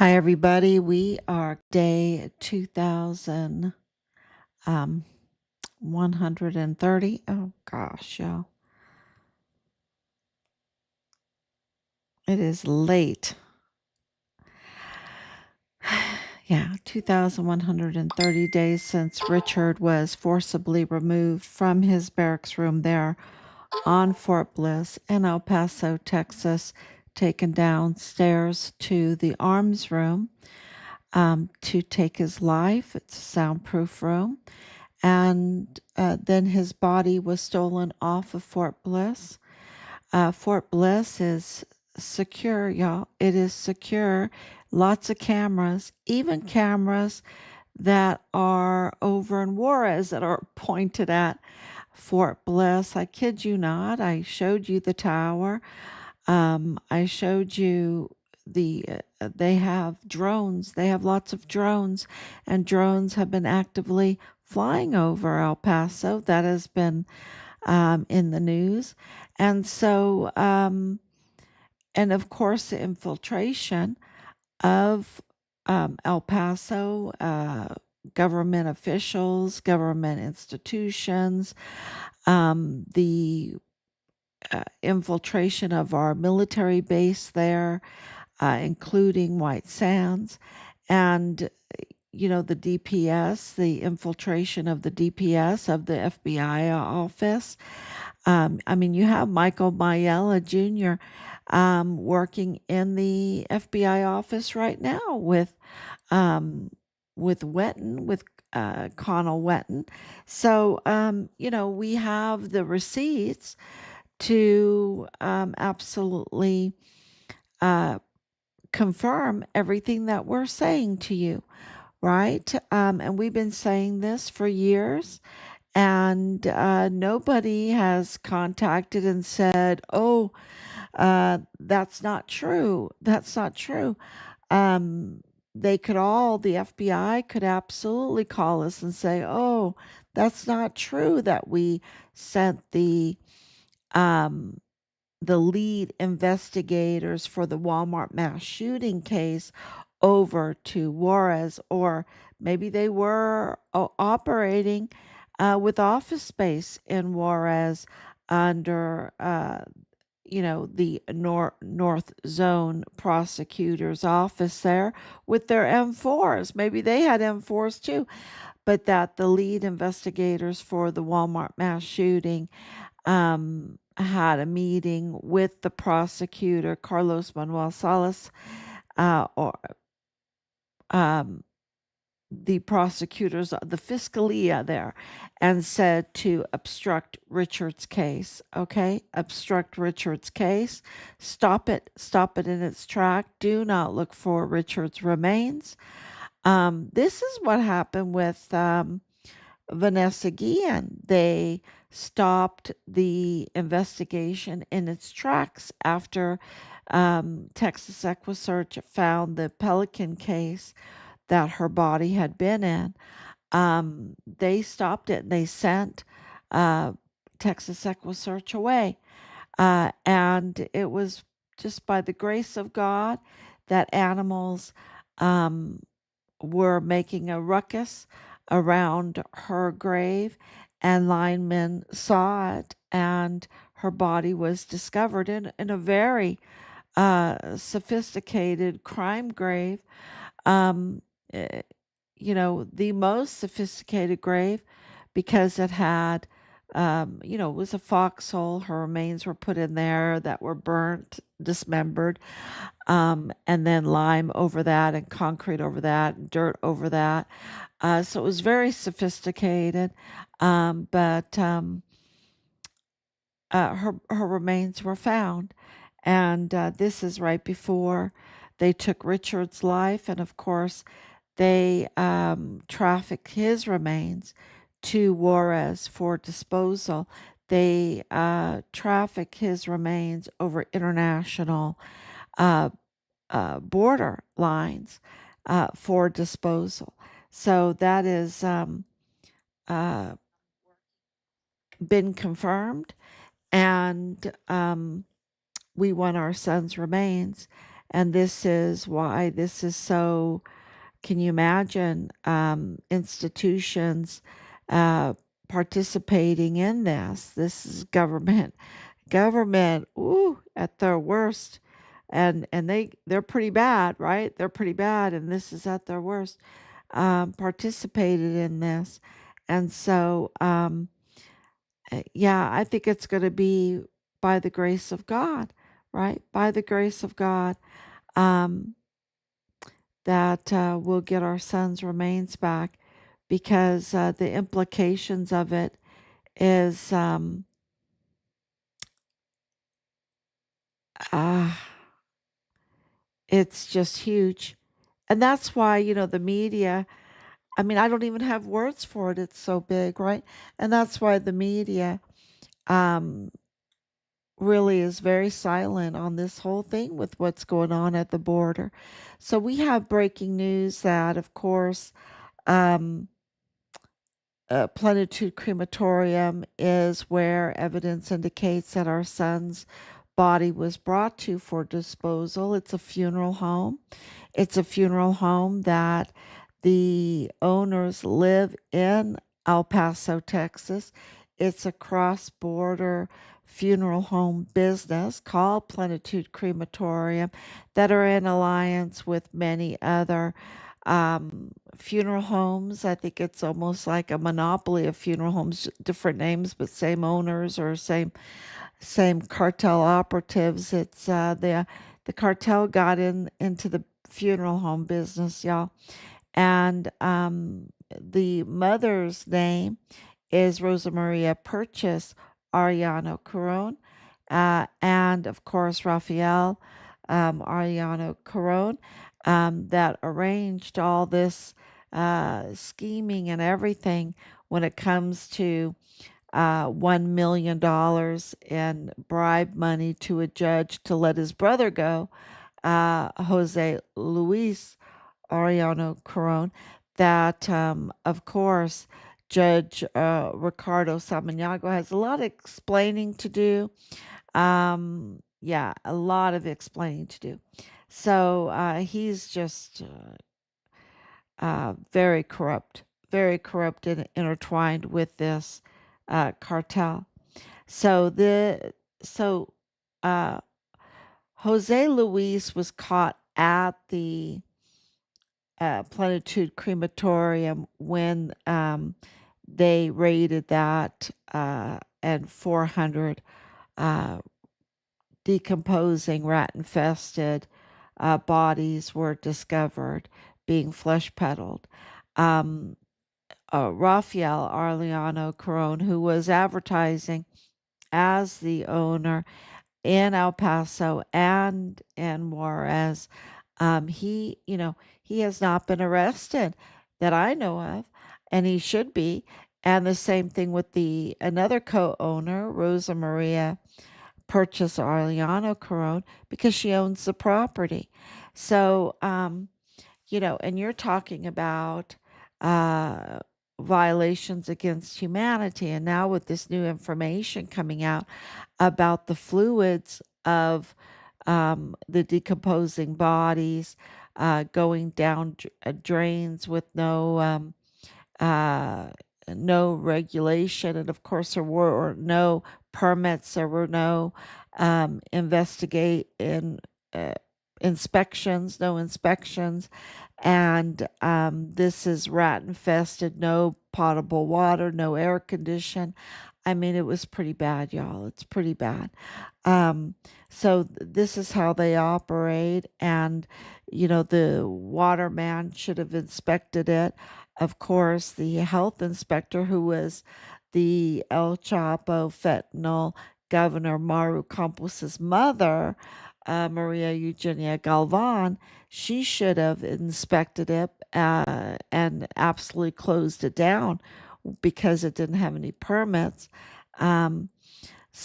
Hi, everybody. We are day 2,130. Oh, gosh, y'all. It is late. Yeah, 2,130 days since Richard was forcibly removed from his barracks room there on Fort Bliss in El Paso, Texas, taken downstairs to the arms room to take his life. It's a soundproof room. And then his body was stolen off of Fort Bliss. Fort Bliss is secure, y'all. It is secure. Lots of cameras, even cameras that are over in Juárez that are pointed at Fort Bliss. I kid you not. I showed you the tower. I showed you they have drones. They have lots of drones, and drones have been actively flying over El Paso. That has been in the news. And so, and of course, the infiltration of El Paso, government officials, government institutions, the infiltration of our military base there, including White Sands, and the DPS, the infiltration of the DPS of the FBI office. I mean, you have Michael Mayella Jr. Working in the FBI office right now with Wetton, with Connell Wetton. So, we have the receipts to absolutely confirm everything that we're saying to you, right? And we've been saying this for years, and nobody has contacted and said, oh, that's not true. That's not true. The FBI could absolutely call us and say, oh, that's not true that we sent the lead investigators for the Walmart mass shooting case over to Juárez, or maybe they were operating with office space in Juárez under, the North Zone prosecutor's office there with their M4s. Maybe they had M4s too, but that the lead investigators for the Walmart mass shooting had a meeting with the prosecutor, Carlos Manuel Salas, or the prosecutors, the Fiscalia there, and said to obstruct Richard's case. Okay, obstruct Richard's case. Stop it in its track. Do not look for Richard's remains. This is what happened with Vanessa Guillen. They stopped the investigation in its tracks after Texas EquiSearch found the Pelican case that her body had been in. They stopped it and they sent Texas EquiSearch away. And it was just by the grace of God that animals were making a ruckus around her grave, and linemen saw it, and her body was discovered in a very sophisticated crime grave. Eh, the most sophisticated grave, because it had, it was a foxhole. Her remains were put in there that were burnt, dismembered, and then lime over that, and concrete over that, and dirt over that. So it was very sophisticated, but her remains were found, and this is right before they took Richard's life, and of course they trafficked his remains to Juárez for disposal. They trafficked his remains over international border lines for disposal. So that is been confirmed, and we want our son's remains. And this is why this is so. Can you imagine institutions uh, participating in this? This is government, ooh, at their worst, and they're pretty bad, right? They're pretty bad, and this is at their worst. Participated in this, and so yeah, I think it's going to be by the grace of God, right? By the grace of God. Um, that we'll get our son's remains back because the implications of it is uh, it's just huge. And that's why, the media, I mean, I don't even have words for it. It's so big, right? And that's why the media um, really is very silent on this whole thing with what's going on at the border. So we have breaking news that, of course, um, Plenitud Crematorium is where evidence indicates that our son's body was brought to for disposal. It's a funeral home. It's a funeral home that the owners live in El Paso, Texas. It's a cross border funeral home business called Plenitud Crematorium that are in alliance with many other funeral homes. I think it's almost like a monopoly of funeral homes, different names, but same owners or same cartel operatives. It's the cartel got into the funeral home business, y'all. And the mother's name is Rosa Maria Purchase Ariano Caron. And of course, Rafael Ariano Caron that arranged all this scheming and everything when it comes to $1 million in bribe money to a judge to let his brother go, Jose Luis Ariano Caron, that, of course, Judge Ricardo Samaniego has a lot of explaining to do. Yeah, a lot of explaining to do. So he's just very corrupt and intertwined with this cartel. So the so uh, Jose Luis was caught at the Plenitude Crematorium when they raided that, and 400 uh, decomposing, rat infested bodies were discovered being flesh peddled. Um, Rafael Arliano Caron, who was advertising as the owner in El Paso and in Juarez, he has not been arrested that I know of, and he should be. And the same thing with the another co-owner, Rosa Maria Purchase Arliano Caron, because she owns the property. So, and you're talking about uh, violations against humanity. And now with this new information coming out about the fluids of the decomposing bodies going down drains with uh, no regulation, and of course there were no permits, there were no investigate in inspections, no inspections, and this is rat infested, no potable water, no air condition. I mean, it was pretty bad, y'all. It's pretty bad. Um, so this is how they operate, and the waterman should have inspected it. Of course, the health inspector, who was the El Chapo fentanyl Governor Maru Campos's mother, Maria Eugenia Galvan, she should have inspected it and absolutely closed it down because it didn't have any permits. Um,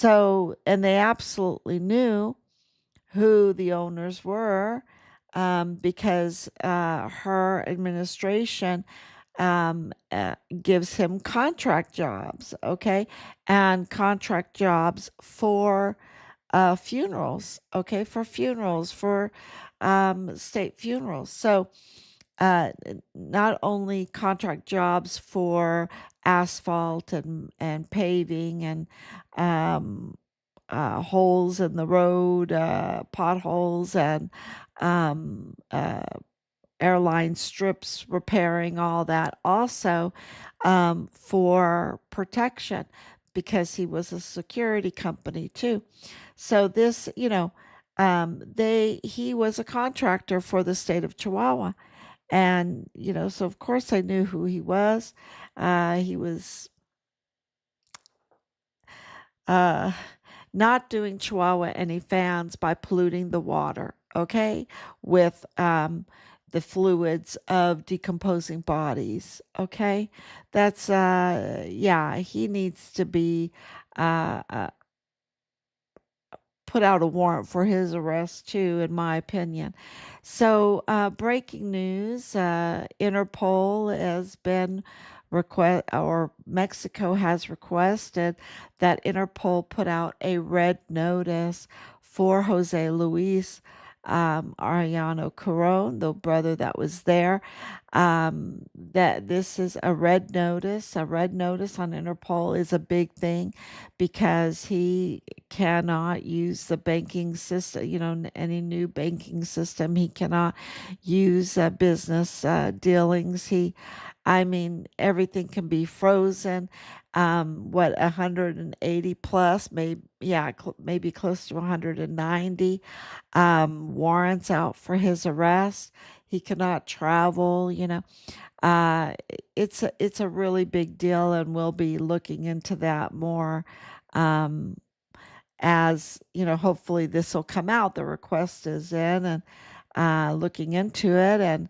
and they absolutely knew who the owners were because her administration gives him contract jobs, okay? And contract jobs for funerals, okay? For funerals, for state funerals. So not only contract jobs for asphalt and paving and um, holes in the road, potholes, and um, uh, airline strips repairing, all that. Also, for protection, because he was a security company too. So this, he was a contractor for the state of Chihuahua. And, so of course I knew who he was. He was uh, not doing Chihuahua any fans by polluting the water, okay, with the fluids of decomposing bodies, okay? That's, yeah, he needs to be uh, uh, put out a warrant for his arrest too, in my opinion. So, breaking news: Interpol has been or Mexico has requested that Interpol put out a red notice for Jose Luis Arellano Caron, the brother that was there. That this is a red notice. A red notice on Interpol is a big thing because he cannot use the banking system, any new banking system. He cannot use business dealings. I mean, everything can be frozen. 180 plus, maybe, yeah, maybe close to 190 warrants out for his arrest. He cannot travel, uh, it's a really big deal, and we'll be looking into that more. Um, as hopefully this will come out. The request is in, and looking into it, and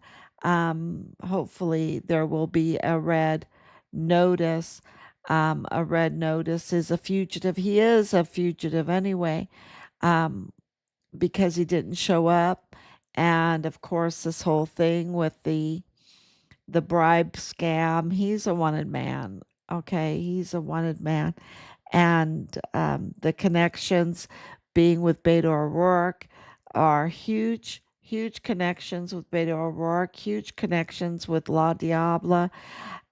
hopefully there will be a red notice. A red notice is a fugitive. He is a fugitive anyway, um, because he didn't show up. And of course, this whole thing with the bribe scam, he's a wanted man. Okay, he's a wanted man. And the connections, being with Beto O'Rourke, are huge, huge connections with Beto O'Rourke, huge connections with La Diabla.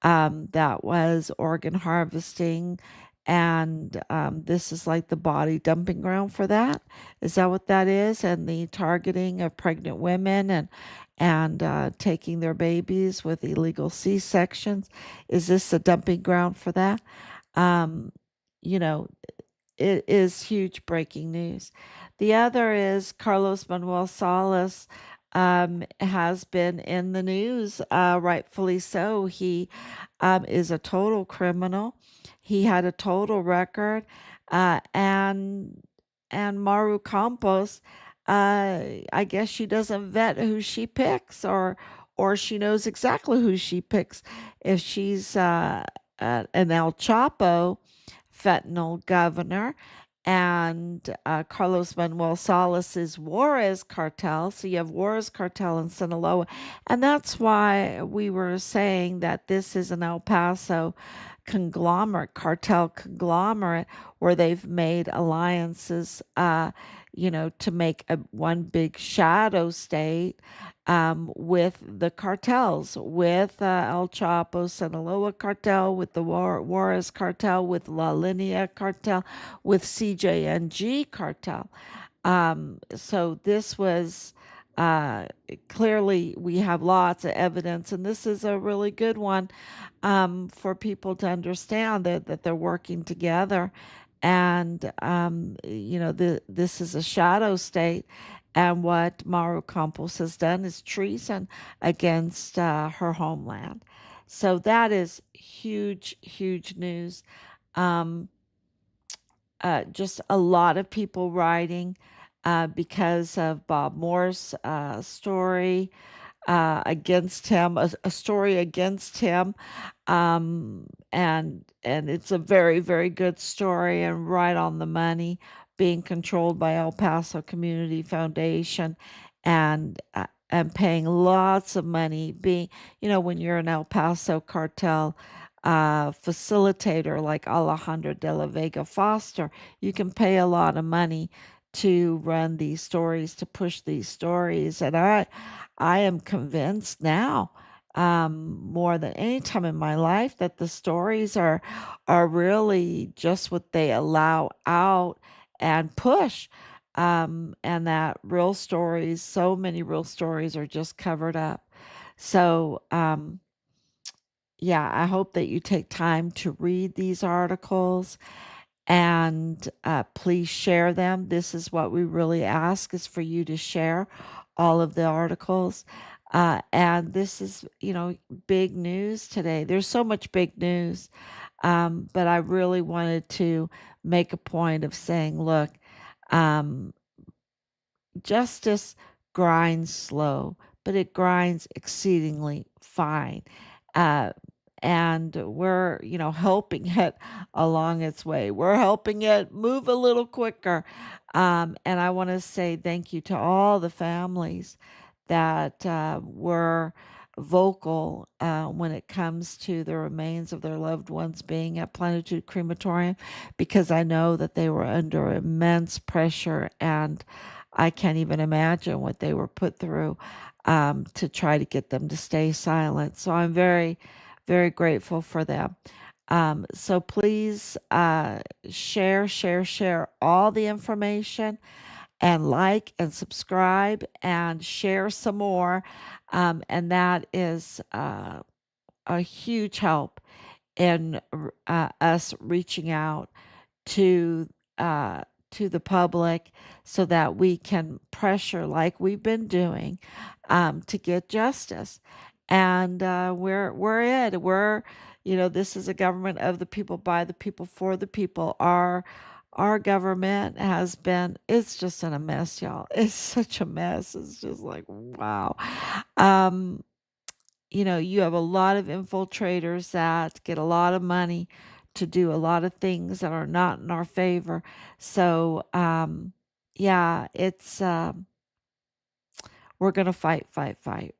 That was organ harvesting. And this is like the body dumping ground for that. Is that what that is? And the targeting of pregnant women and taking their babies with illegal C-sections. Is this a dumping ground for that? Um, you know, it is huge breaking news. The other is Carlos Manuel Salas has been in the news, rightfully so. He is a total criminal. He had a total record, and Maru Campos, I guess she doesn't vet who she picks, or she knows exactly who she picks. If she's an El Chapo fentanyl governor, and Carlos Manuel Salas is Juárez cartel. So you have Juárez cartel in Sinaloa. And that's why we were saying that this is an El Paso conglomerate, cartel conglomerate, where they've made alliances, to make one big shadow state with the cartels, with El Chapo Sinaloa cartel, with the Juarez cartel, with La Linea cartel, with CJNG cartel. So this was uh, clearly, we have lots of evidence, and this is a really good one for people to understand that they're working together. And, this is a shadow state. And what Maru Campos has done is treason against her homeland. So that is huge, huge news. Um, just a lot of people writing because of Bob Moore's story against him, a story against him, and it's a very, very good story and right on the money, being controlled by El Paso Community Foundation, and paying lots of money. Being, when you're an El Paso cartel facilitator like Alejandro de la Vega Foster, you can pay a lot of money to run these stories, to push these stories. And I am convinced now, more than any time in my life, that the stories are really just what they allow out and push. And that real stories, so many real stories, are just covered up. So, yeah, I hope that you take time to read these articles, and please share them. This is what we really ask, is for you to share all of the articles. And this is, big news today. There's so much big news. But I really wanted to make a point of saying, look, um, justice grinds slow, but it grinds exceedingly fine. Uh, and we're, helping it along its way. We're helping it move a little quicker. And I want to say thank you to all the families that were vocal when it comes to the remains of their loved ones being at Plenitud Crematorium, because I know that they were under immense pressure, and I can't even imagine what they were put through to try to get them to stay silent. So I'm very, very grateful for them. So please share all the information, and like and subscribe and share some more. And that is a huge help in us reaching out to to the public, so that we can pressure, like we've been doing, to get justice. And we're it. This is a government of the people, by the people, for the people. Our government has been, it's just in a mess, y'all. It's such a mess. It's just like, wow. Um, you have a lot of infiltrators that get a lot of money to do a lot of things that are not in our favor. So, yeah, we're going to fight,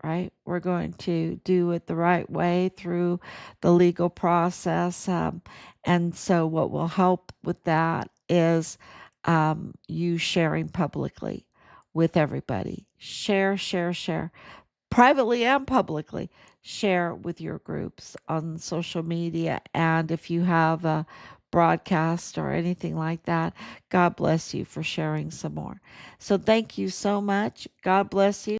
right? We're going to do it the right way through the legal process. And so, what will help with that is you sharing publicly with everybody. Share privately and publicly. Share with your groups on social media. And if you have a broadcast or anything like that, God bless you for sharing some more. So thank you so much. God bless you.